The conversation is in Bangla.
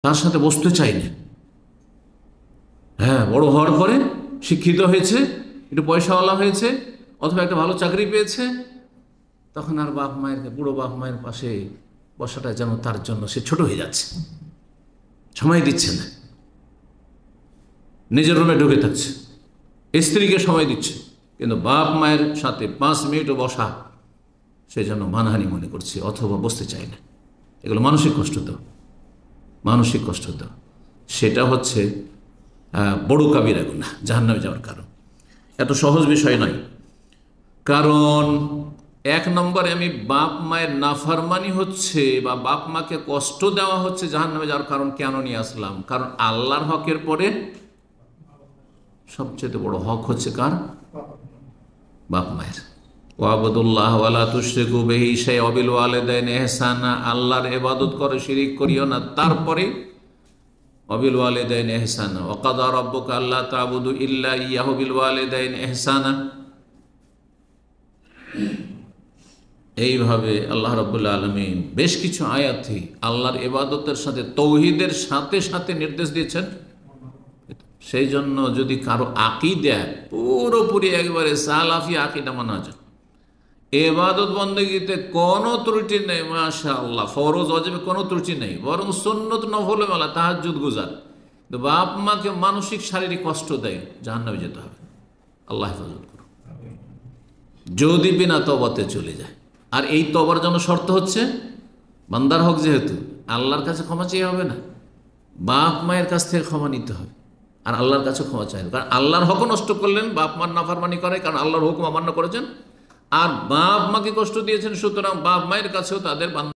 তার সাথে বসতে চাই না। হ্যাঁ, বড় হওয়ার পরে শিক্ষিত হয়েছে, একটু পয়সাওয়ালা হয়েছে, অথবা একটা ভালো চাকরি পেয়েছে, তখন আর বাপ মায়ের, বুড়ো বাপ মায়ের পাশে বসাটা যেন তার জন্য সে ছোট হয়ে যাচ্ছে, সময় দিচ্ছে না, নিজের রুমে ঢুকে থাকছে, স্ত্রীকে সময় দিচ্ছে, কিন্তু বাপ মায়ের সাথে 5 মিনিটও বসা সে যেন মানহানি মনে করছে অথবা বসতে চায় না। এগুলো মানসিক কষ্ট তো, মানসিক কষ্ট তো, সেটা হচ্ছে বড় কাবিরা গুনাহ, জাহান্নামে যাওয়ার কারণ। এত সহজ বিষয় নয়। কারণ 1 নম্বরে আমি বাপ মায়ের নাফরমানি হচ্ছে বা বাপ মাকে কষ্ট দেওয়া হচ্ছে জাহান্নামে যাওয়ার কারণ কেন নিয়ে আসলাম? কারণ আল্লাহর হকের পরে সবচেয়ে বড় হক হচ্ছে কার? বাপ মায়ের। ওয়াবুদুল্লাহ ওয়ালা তুশরিকু বিহি শাইআন ওয়া বিল ওয়ালিদাইনি ইহসানা, আল্লাহর ইবাদত করে শিরিক করিও না। তারপরে ওয়া বিল ওয়ালিদাইনি ইহসানা ওয়া কাদা রাব্বুকা আল্লা তা'বুদু ইল্লা ইয়্যাহু বিল ওয়ালিদাইনি ইহসানা। এইভাবে আল্লাহ রাব্বুল আলামিন বেশ কিছু আয়াতে আল্লাহর ইবাদতের সাথে তৌহিদের সাথে সাথে নির্দেশ দিয়েছেন। সেই জন্য যদি কারো আকীদা পুরোপুরি একবারে সালাফি আকীদা মানা যায়, ইবাদত বন্দেগীতে কোনো ত্রুটি নেই, মাশাআল্লাহ, ফরজ ওয়াজিবে কোনো ত্রুটি নেই, বরং সুন্নত নফল মেলা তাহাজ্জুদ গুজার, বাপ মাকে মানসিক শারীরিক কষ্ট দেয়, জাহান্নামে যেতে হবে। আল্লাহ হেফাজত করুন। যদি বিনা তওবাতে চলে যায়, আর এই তওবার জন্য শর্ত হচ্ছে বান্দার হক, যেহেতু আল্লাহর কাছে ক্ষমা চেয়ে হবে না, বাপ মায়ের কাছ থেকে ক্ষমা নিতে হবে, আর আল্লাহর কাছে ক্ষমা চাই। কারণ আল্লাহর হকও নষ্ট করলেন, বাপ মার নাফরমানি করে, কারণ আল্লাহর হুকুম অমান্য করেছেন, আর বাপ মাকে কষ্ট দিয়েছেন, সুতরাং বাপ মায়ের কাছেও তাদের